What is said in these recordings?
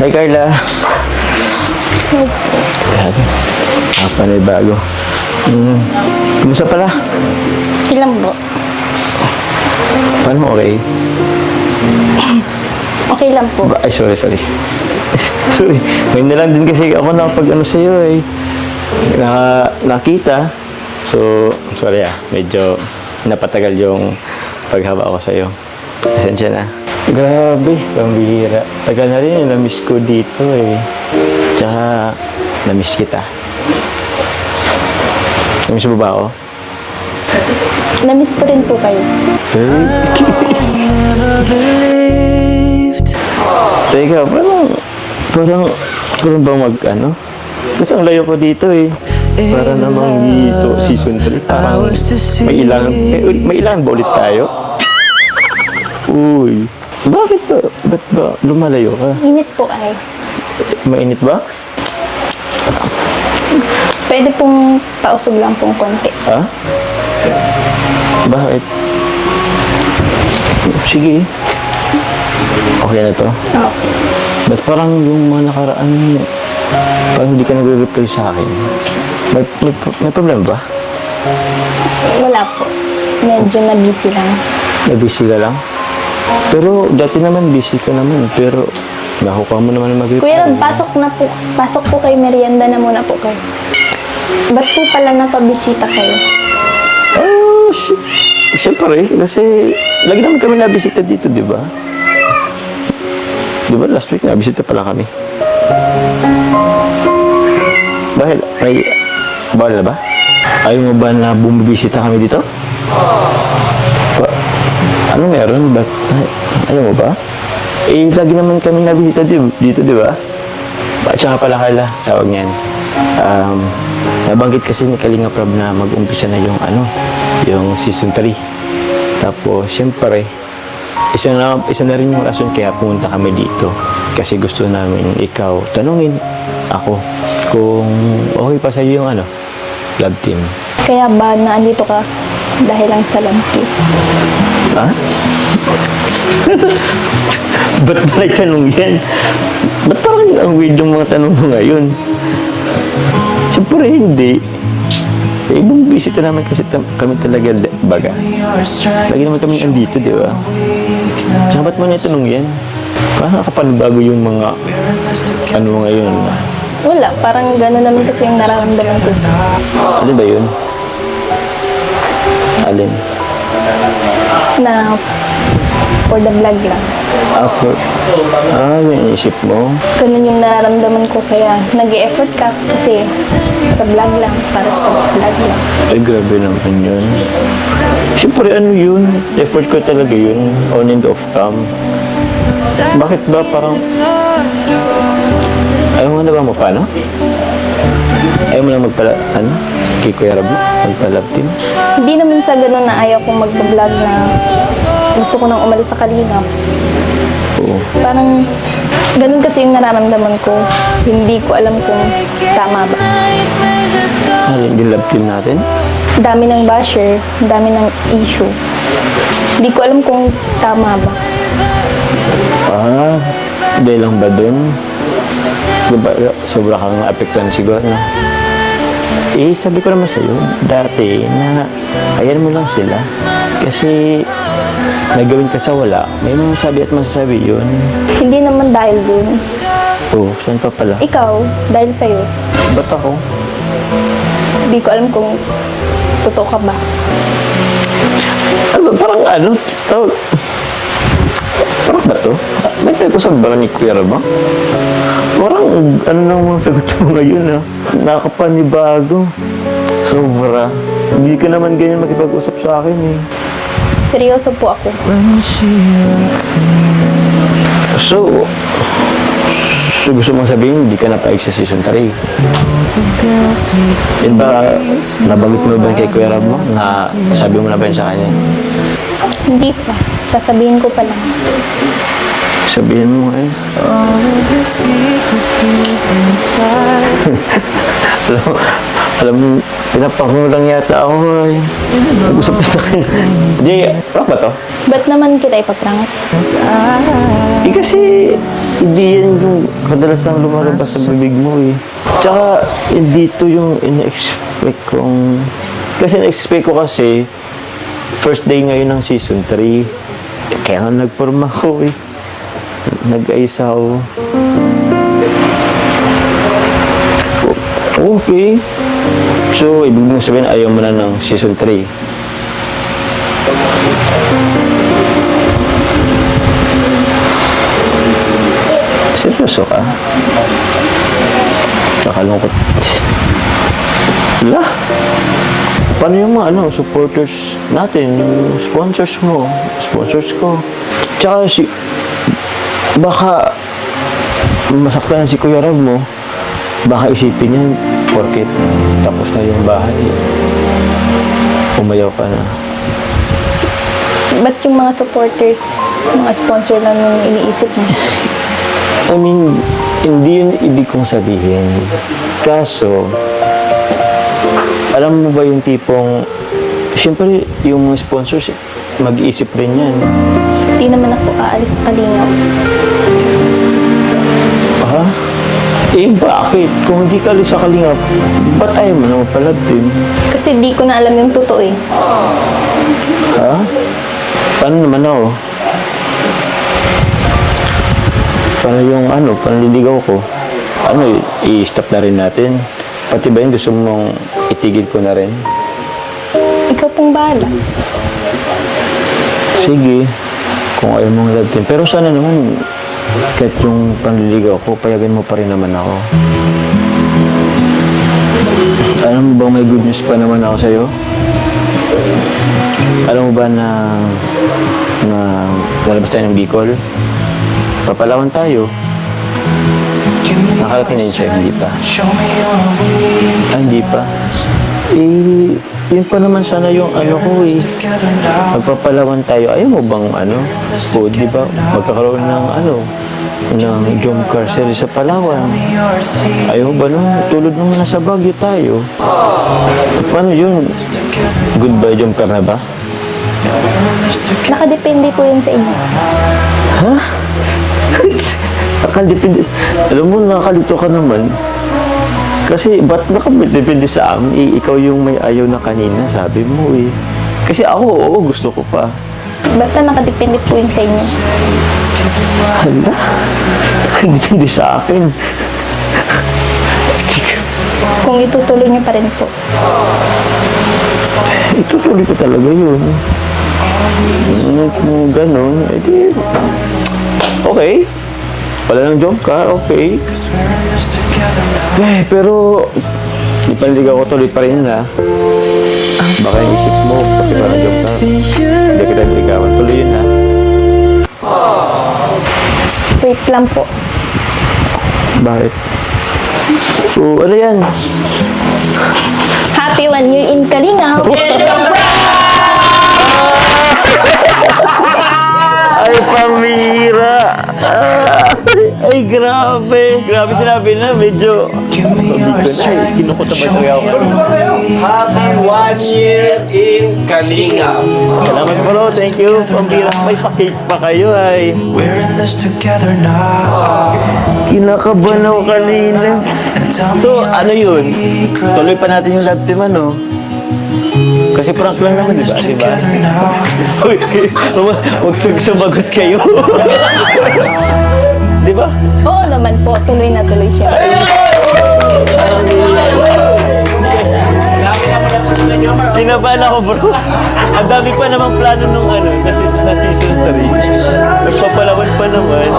Hi, Carla. Yan. Panay bago. Kumusta pala? Ilang po? Paano okay? Okay lang po. Ay, sorry. sorry, ngayon na lang din kasi ako nakapag-ano sa'yo eh. Nakita. So, sorry medyo napatagal yung paghaba ko sa'yo. Pasensya na. Grabe, pambihira. Tagal na rin, na-miss ko dito eh. Tsaka, na-miss kita. Na-miss mo ba ako? Na-miss ko rin po kayo. Teka, parang bang mag-ano? Kasi ang layo ko dito eh. Para namang dito, season 3, parang may ilan ba ulit tayo? Uy, bakit ba? Ba't ba lumalayo ka? Init po ay. Mainit ba? Pwede pong pausog lang pong konti. Ha? Bakit? Sige. Okay na to? Okay. Ba't parang yung mga nakaraan, parang hindi ka nagre-reply sa akin? May problema ba? Wala po. Medyo na-busy lang. Na-busy ka lang? Pero dati naman busy ka naman, pero nakuha mo naman mag-reply. Kuya Rob, pasok na po. Pasok po kayo, merienda na muna po kayo. Ba't po pala napabisita kayo? Siyempre, kasi lagi naman kami nabisita dito, di ba? Di ba last week nabisita pala kami? Dahil, bawal na ba? Ayaw mo ba na bumibisita kami dito? Ano meron? Ba't, ayaw mo ba? Lagi naman kami nabisita dito, di ba? At saka pala Carla, tawag niyan. Nabanggit kasi ni Kalinga Prab na mag-umpisa na yung season 3. Tapos, siyempre, isa na rin yung rason kaya pumunta kami dito. Kasi gusto namin ikaw tanungin ako kung okay pa sa'yo yung love team. Kaya ba naandito ka dahil lang sa love team? Ha? Ba't ba nagtanong yan? Ba't parang ang weird yung mga tanong mo ngayon? Siyempre hindi. Ibang bisita naman kasi kami talaga baga. Lagi naman kami andito, di ba? Saka ba't mo na itanong yan? Parang nakapanibago yung mga ngayon. Wala. Parang gano'n naman kasi yung nararamdaman ko. Alin ba yun? Alin? Na for the vlog lang. Yung isip mo? Ganun yung nararamdaman ko kaya nag-e-effort ka kasi sa vlog lang, para sa vlog lang. Ay, grabe naman yun. Siyempre, yun? Effort ko talaga yun. On and off cam. Bakit ba parang... Ayaw mo na ba paano? Ayaw mo lang kay Kuya Rab, magpa-love team? Hindi naman sa ganun na ayaw kong mag-vlog na gusto ko nang umalis sa Kalingap. Oo. Parang ganun kasi yung nararamdaman ko. Hindi ko alam kung tama ba. Yung love team natin? Dami ng basher, dami ng issue. Hindi ko alam kung tama ba. Dahil lang ba dun? Diba, sobra kang apektuhan siguro, no? Sabi ko naman sa'yo, dati, na ayan mo lang sila. Kasi, nagawin ka sa wala. May mga sabi at masasabi yun. Hindi naman dahil dun. Saan pa pala? Ikaw, dahil sa'yo. Ba't ako? Hindi ko alam kung totoo ka ba. Parang parang ba to? May nag-usap ba ni Kuya Rab? Parang nang mga sagot mo ngayon nakakapanibago. Sobra. Hindi ka naman ganyan makipag-usap sa akin eh. Seryoso po ako. So gusto mong sabihin, hindi ka napaig sa season 3? Yun ba, nabanggit mo ba kay Kuya Rab mo? Na sabi mo na ba yun sa kanya? Hindi pa. Sasabihin ko pa lang. Sabihin mo alam mo, pinapangulo lang yata ako eh. Nag-usap na kayo. Hindi, prank ba to? Ba't naman kita ipaprank? Kasi Hindi yan yung kadalasang lumalabas sa bibig mo eh. Tsaka, hindi to yung in-expect kong... Kasi in-expect ko kasi, first day ngayon ng season 3. Kaya nga nagporma ko eh. Nag-ayos ako. Okay. So, ibig mong sabihin, ayaw mo na ng season 3. Seryoso ka? Nakalungkot. Wala. Paano yung mga supporters natin, yung sponsors mo, sponsors ko. Tsaka baka masaktan si Kuya Rab mo, baka isipin niya, porket tapos na yung bahay, umayaw ka na. Ba't yung mga supporters, mga sponsor lang yung iniisip mo? I mean, hindi yun ibig kong sabihin. Kaso, alam mo ba yung tipong, siyempre, yung mga sponsors, mag-iisip rin yan. Hindi naman ako aalis sa Kalingap. Ha? Eh, bakit? Kung hindi ka alis sa Kalingap, ba't ayaw mo naman pala din? Kasi di ko na alam yung totoo eh. Ha? Paano naman ako? Paano yung panliligaw ko? I-stop na rin natin? Pati ba yun gusto mong itigil ko na rin? Ikaw pong bahala. Sige, kung ayaw mong love team. Pero sana naman, kahit yung panliligaw ko, payagan mo pa rin naman ako. Alam mo bang may good news pa naman ako sa'yo? Alam mo ba na lalabas tayo ng Bicol? Papalawan tayo. Nakarating na yun siya, hindi pa. Hindi pa. Eh, yun pa naman sana yung ko eh. Magpapalawan tayo. Ayaw mo bang o di ba, magkakaroon ng ng jump car series sa Palawan. Ayaw ba nun? Tulad naman nasa Baguio tayo. Paano yun? Goodbye jump car na ba? Nakadepende po yun sa inyo. Ha? Nakadepende. Alam mo, nakakalito ka naman. Kasi, ba't nakadepende sa amin? Eh, ikaw yung may ayaw na kanina, sabi mo eh. Kasi ako, oo, gusto ko pa. Basta nakadepende po yun sa inyo. Hala? Nakadepende sa akin. Kung itutuloy niyo pa rin po. Itutuloy ko talaga yun. Kung gano'n, edi... Okay. Wala nang job ka, okay. Eh, pero... Ipanligaw ko tuloy pa rin na. Baka yung isip mo, pati parang job ka. Hindi kita niligawan. Tuloy yun ha. Wait lang po. Bakit? So, ano yan? Happy 1 year in Kalingap! Ay, pamira! Ay, grabe! Grabe sinabi na, medyo... Kinukot na ba ito ako? Happy 1 year in Kalingap. Salamat po, thank you. Pambira, may pakik pa kayo ay. We're in this together now. Kinakabahan ako kanina. So, ano yun? Tuloy pa natin yung love team, Kasi prank lang naman, di ba? Together now. Uy, huwag sumagot kayo. Di ba? Oo naman po, tuloy na tuloy siya. Kinabahan ako, bro. Ang dami pa namang plano nung sa season 3. Nagpapalawan pa naman.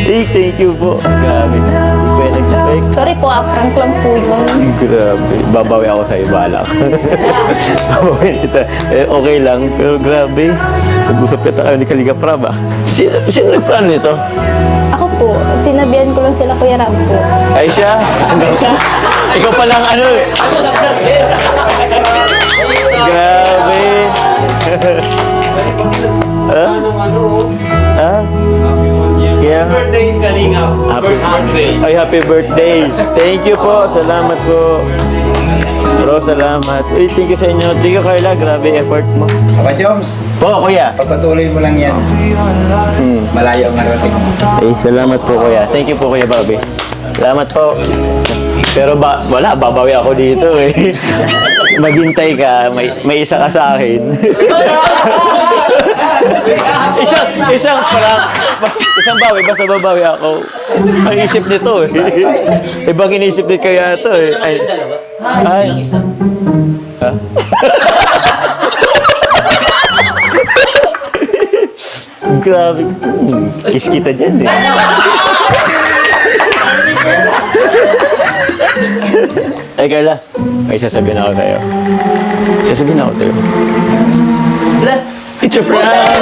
Hey, thank you po. Grabe. Hindi ko yan expect. Sorry po, prank lang po yun. Grabe. Babawi ako sa'yo, balak. Babawi kita. Eh, okay lang. Pero grabe. Nag-usap kita kayo ni Kalinga Prab, Sino nagplano nito? Ako po, sinabihan ko lang sila Kuya Rab po. Ay siya? Ikaw pa lang Grabe. Ha? Ha? Kaya, Birthday in Kalingap. happy First birthday. Ay, happy birthday. Thank you po. Salamat po. Bro, salamat. Uy, thank you sa inyo. Thank you, Carla. Grabe effort mo. Papa Joms, Po, kuya. pagpatuloy mo lang yan. Malayo ang marating mo. Eh, salamat po, kuya. Thank you po, Kuya Bobby. Salamat po. Pero wala, babawi ako dito eh. Maghintay ka, may isa ka sa akin. isang bawi, basta babawi ako. Ang isip nito eh. Ibang inisip din kaya ito eh. Ay. Ha? Grabe. Kiss kita dyan eh. Ay, Carla. May sasabihin ako sa'yo. Sasabihin ako sa'yo. It's a prank!